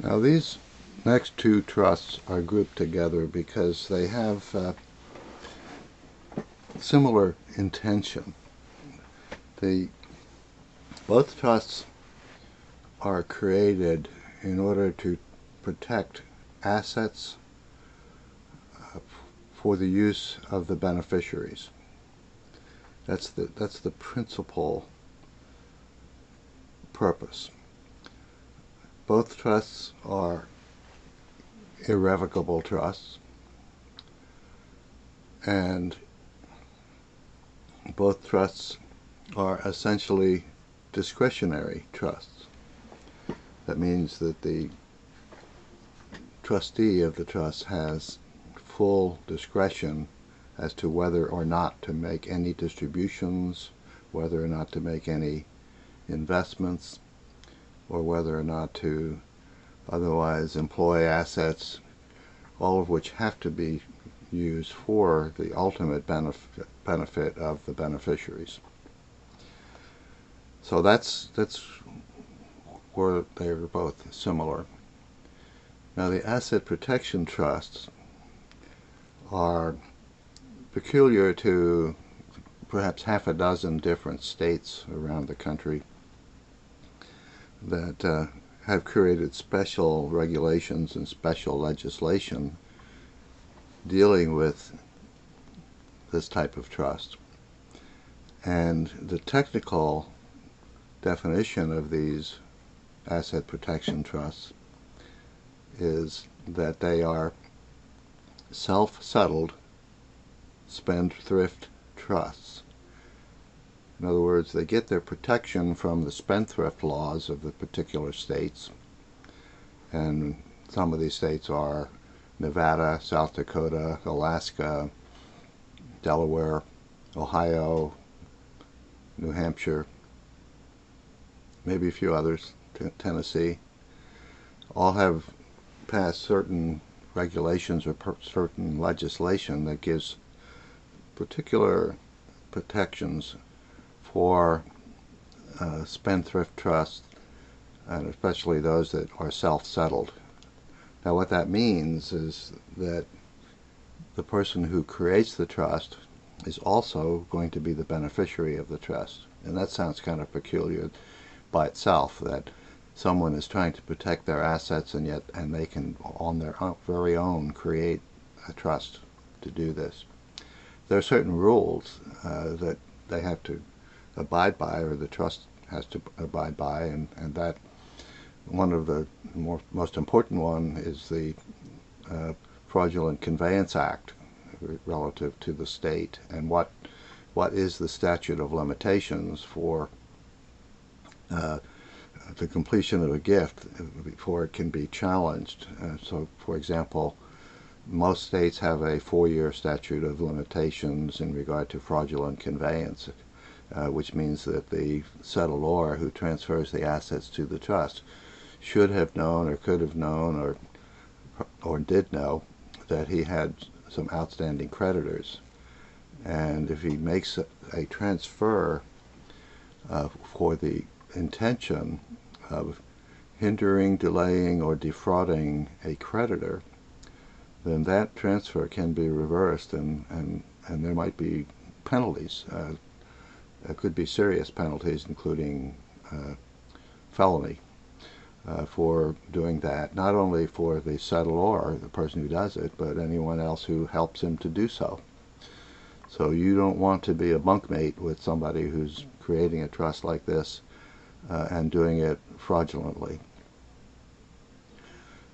Now these next two trusts are grouped together because they have similar intention. Both trusts are created in order to protect assets for the use of the beneficiaries. That's the principal purpose. Both trusts are irrevocable trusts, and both trusts are essentially discretionary trusts. That means that the trustee of the trust has full discretion as to whether or not to make any distributions, whether or not to make any investments, or whether or not to otherwise employ assets, all of which have to be used for the ultimate benefit of the beneficiaries. So that's where they are both similar. Now the asset protection trusts are peculiar to perhaps half a dozen different states around the country that have created special regulations and special legislation dealing with this type of trust. And the technical definition of these asset protection trusts is that they are self-settled spendthrift trusts. In other words, they get their protection from the spendthrift laws of the particular states, and some of these states are Nevada, South Dakota, Alaska, Delaware, Ohio, New Hampshire, maybe a few others, Tennessee, all have passed certain regulations or certain legislation that gives particular protections for spendthrift trusts, and especially those that are self-settled. Now what that means is that the person who creates the trust is also going to be the beneficiary of the trust. And that sounds kind of peculiar by itself, that someone is trying to protect their assets and they can on their very own create a trust to do this. There are certain rules that they have to abide by, or the trust has to abide by, and that one of the most important one is the Fraudulent Conveyance Act relative to the state, and what is the statute of limitations for the completion of a gift before it can be challenged. So, for example, most states have a 4-year statute of limitations in regard to fraudulent conveyance, which means that the settlor who transfers the assets to the trust should have known or could have known or did know that he had some outstanding creditors. And if he makes a transfer for the intention of hindering, delaying, or defrauding a creditor, then that transfer can be reversed, and there might be penalties. There could be serious penalties, including felony, for doing that, not only for the settlor, the person who does it, but anyone else who helps him to do so. So you don't want to be a bunkmate with somebody who's creating a trust like this and doing it fraudulently.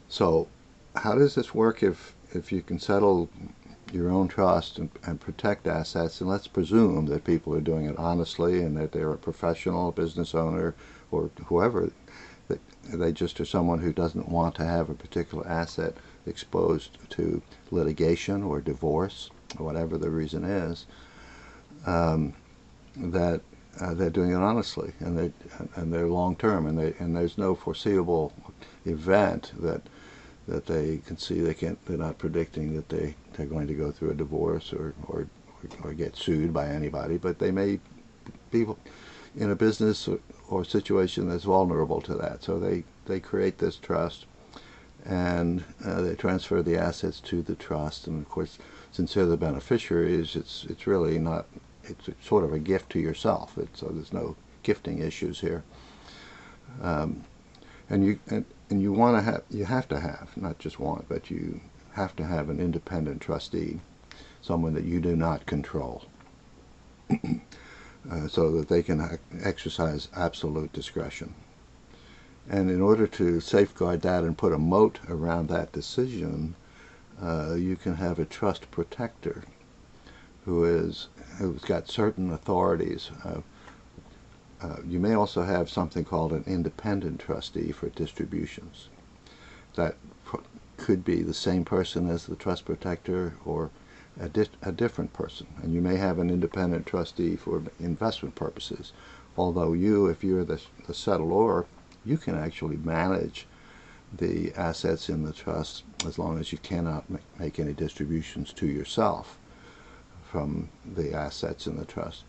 So how does this work if you can settle your own trust and protect assets? And let's presume that people are doing it honestly and that they're a professional business owner or whoever, that they just are someone who doesn't want to have a particular asset exposed to litigation or divorce, or whatever the reason is, that they're doing it honestly, and they're long term, and there's no foreseeable event that they can see. They're not predicting that they're going to go through a divorce or get sued by anybody, but they may be in a business or situation that's vulnerable to that. So they create this trust, and they transfer the assets to the trust. And of course, since they're the beneficiaries, it's really not, it's sort of a gift to yourself. So there's no gifting issues here. And you want to have, you have to have, not just want, but you have to have an independent trustee, someone that you do not control, so that they can exercise absolute discretion. And in order to safeguard that and put a moat around that decision, you can have a trust protector who's got certain authorities. You may also have something called an independent trustee for distributions. That could be the same person as the trust protector or a different person. And you may have an independent trustee for investment purposes, although if you're the settlor, you can actually manage the assets in the trust as long as you cannot make any distributions to yourself from the assets in the trust.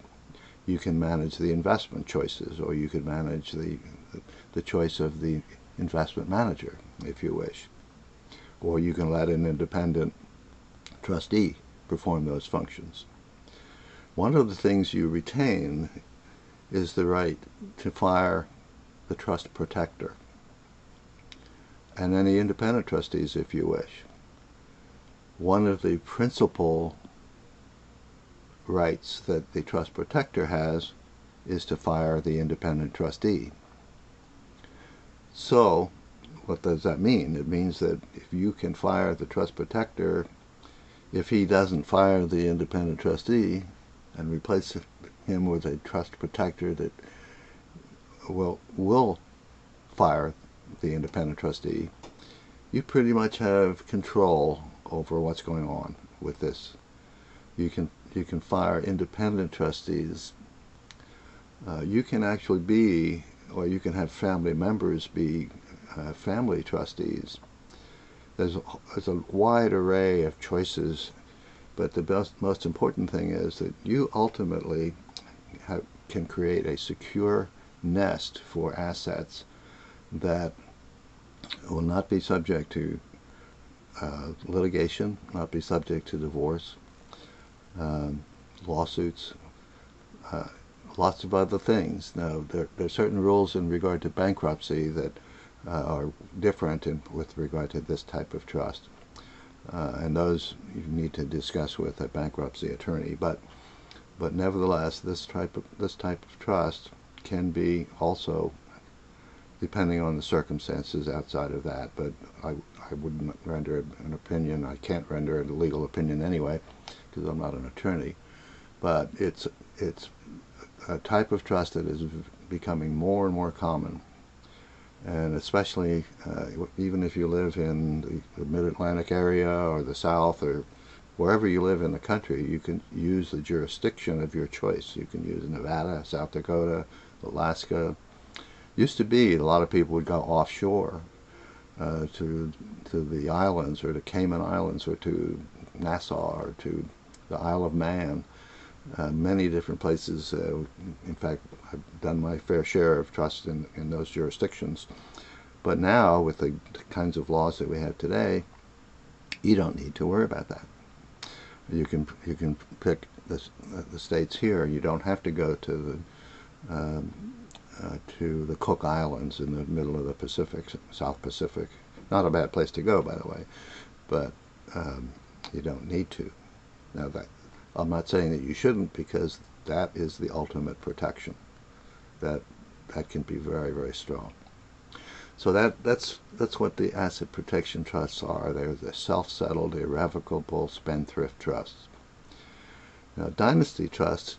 You can manage the investment choices, or you can manage the choice of the investment manager if you wish, or you can let an independent trustee perform those functions. One of the things you retain is the right to fire the trust protector and any independent trustees if you wish. One of the principal rights that the trust protector has is to fire the independent trustee. So what does that mean? It means that if you can fire the trust protector, if he doesn't fire the independent trustee and replace him with a trust protector that will fire the independent trustee, you pretty much have control over what's going on with this. You can fire independent trustees. You can actually be, or you can have family members be family trustees. There's a wide array of choices, but the most important thing is that you ultimately can create a secure nest for assets that will not be subject to litigation, not be subject to divorce, lawsuits, lots of other things. Now, there are certain rules in regard to bankruptcy that are different with regard to this type of trust, and those you need to discuss with a bankruptcy attorney. But nevertheless, this type of trust can be also, depending on the circumstances outside of that. But I wouldn't render an opinion. I can't render a legal opinion anyway, because I'm not an attorney. But it's a type of trust that is becoming more and more common, and especially even if you live in the Mid-Atlantic area or the South or wherever you live in the country, you can use the jurisdiction of your choice. You can use Nevada, South Dakota, Alaska. Used to be a lot of people would go offshore to the islands, or to Cayman Islands, or to Nassau, or to the Isle of Man. Many different places. In fact, I've done my fair share of trusts in those jurisdictions. But now, with the kinds of laws that we have today, you don't need to worry about that. You can pick the states here. You don't have to go to the Cook Islands in the middle of the Pacific, South Pacific. Not a bad place to go, by the way, but you don't need to. Now, I'm not saying that you shouldn't, because that is the ultimate protection. That can be very, very strong. So that's what the asset protection trusts are. They're the self-settled, irrevocable spendthrift trusts. Now, Dynasty Trust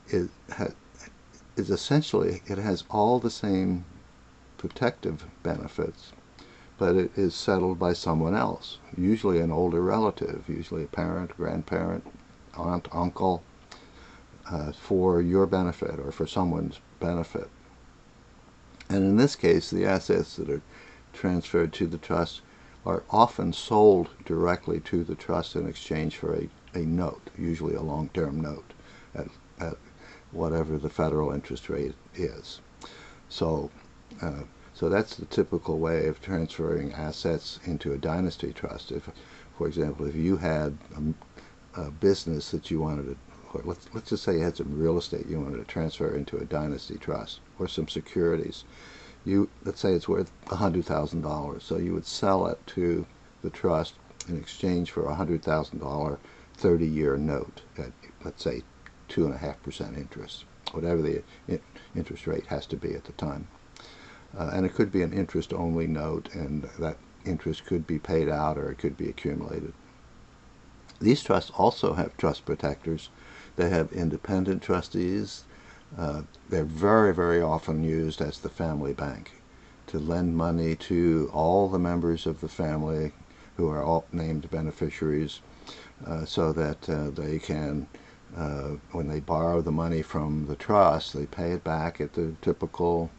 is essentially, it has all the same protective benefits, but it is settled by someone else, usually an older relative, usually a parent, grandparent, aunt, uncle, for your benefit or for someone's benefit. And in this case, the assets that are transferred to the trust are often sold directly to the trust in exchange for a note, usually a long-term note, at whatever the federal interest rate is. So So that's the typical way of transferring assets into a dynasty trust. If, for example, if you had a business that you wanted to, or let's just say you had some real estate you wanted to transfer into a dynasty trust, or some securities. Let's say it's worth $100,000, so you would sell it to the trust in exchange for a $100,000 30-year note at, let's say, 2.5% interest, whatever the interest rate has to be at the time. And it could be an interest-only note, and that interest could be paid out or it could be accumulated. These trusts also have trust protectors. They have independent trustees. They're very, very often used as the family bank to lend money to all the members of the family who are all named beneficiaries, so that they can, when they borrow the money from the trust, they pay it back at the typical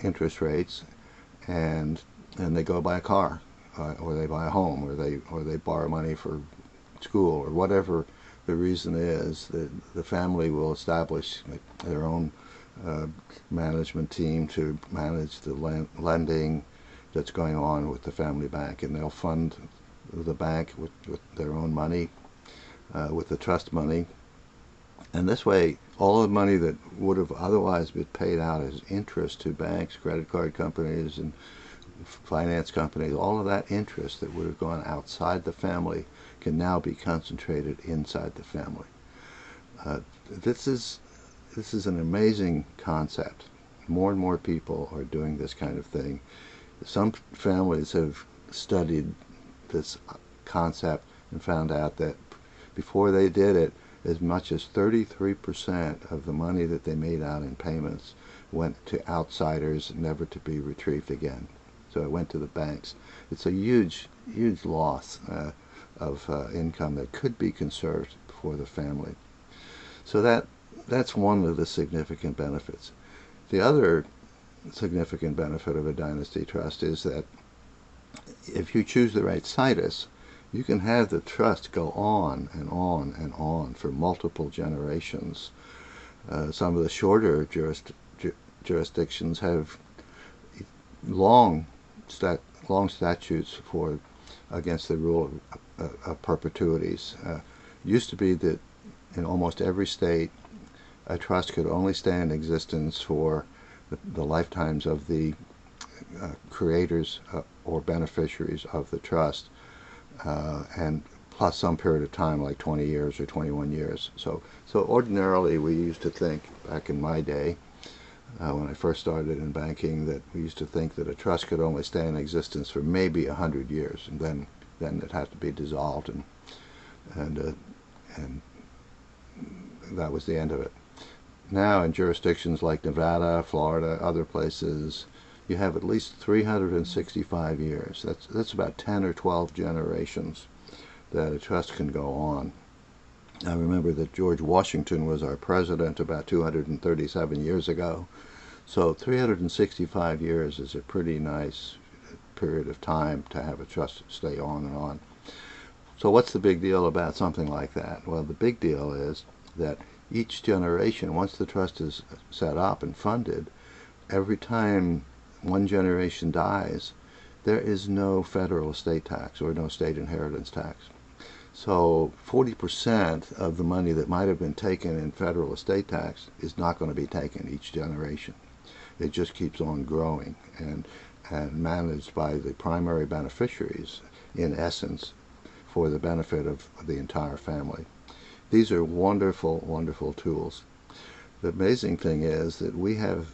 interest rates, and they go buy a car, or they buy a home, or they borrow money for school, or whatever the reason is. The family will establish their own management team to manage the lending that's going on with the family bank, and they'll fund the bank with their own money, with the trust money. And this way, all the money that would have otherwise been paid out as interest to banks, credit card companies, and finance companies, all of that interest that would have gone outside the family can now be concentrated inside the family. This is an amazing concept. More and more people are doing this kind of thing. Some families have studied this concept and found out that before they did it, as much as 33% of the money that they made out in payments went to outsiders, never to be retrieved again. So it went to the banks. It's a huge, huge loss of income that could be conserved for the family. So that's one of the significant benefits. The other significant benefit of a dynasty trust is that if you choose the right situs, you can have the trust go on and on and on for multiple generations. Some of the shorter jurisdictions have long statutes against the rule of perpetuities. Used to be that in almost every state, a trust could only stay in existence for the lifetimes of the creators or beneficiaries of the trust, and plus some period of time, like 20 years or 21 years. So ordinarily we used to think, back in my day, when I first started in banking, that we used to think that a trust could only stay in existence for maybe 100 years, and then it had to be dissolved, and that was the end of it. Now in jurisdictions like Nevada, Florida, other places, you have at least 365 years. That's about 10 or 12 generations that a trust can go on. I remember that George Washington was our president about 237 years ago. So 365 years is a pretty nice period of time to have a trust stay on and on. So what's the big deal about something like that? Well, the big deal is that each generation, once the trust is set up and funded, every time one generation dies, there is no federal estate tax or no state inheritance tax. So 40% of the money that might have been taken in federal estate tax is not going to be taken each generation. It just keeps on growing and managed by the primary beneficiaries, in essence, for the benefit of the entire family. These are wonderful, wonderful tools. The amazing thing is that we have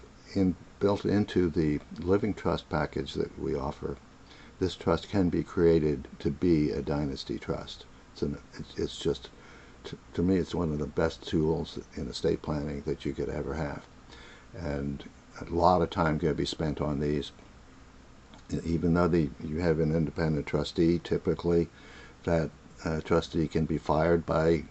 built into the living trust package that we offer, this trust can be created to be a dynasty trust. It's just, to me, it's one of the best tools in estate planning that you could ever have. And a lot of time can be spent on these. Even though you have an independent trustee, typically that trustee can be fired by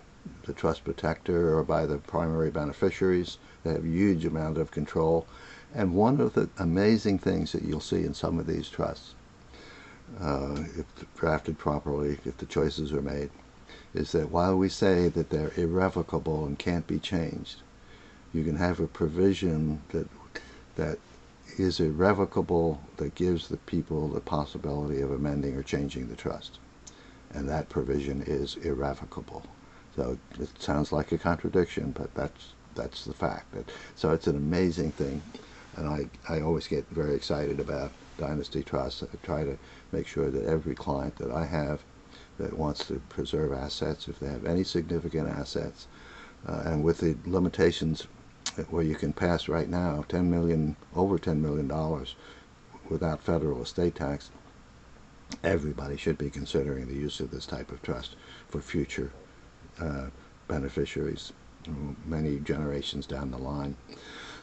the trust protector or by the primary beneficiaries. They have a huge amount of control. And one of the amazing things that you'll see in some of these trusts, if drafted properly, if the choices are made, is that while we say that they're irrevocable and can't be changed, you can have a provision that is irrevocable, that gives the people the possibility of amending or changing the trust. And that provision is irrevocable. So it sounds like a contradiction, but that's the fact. So it's an amazing thing, and I always get very excited about Dynasty Trust. I try to make sure that every client that I have that wants to preserve assets, if they have any significant assets, and with the limitations where you can pass right now over $10 million without federal estate tax, everybody should be considering the use of this type of trust for future beneficiaries many generations down the line.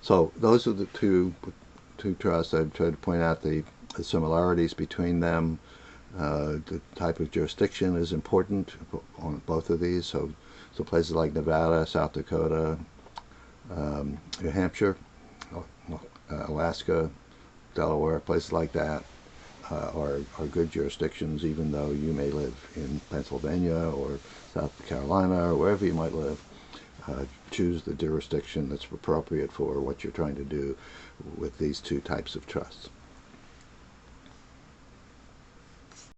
So those are the two trusts. I've tried to point out the similarities between them. The type of jurisdiction is important on both of these. So places like Nevada, South Dakota, New Hampshire, Alaska, Delaware, places like that are good jurisdictions, even though you may live in Pennsylvania or South Carolina or wherever you might live. Choose the jurisdiction that's appropriate for what you're trying to do with these two types of trusts.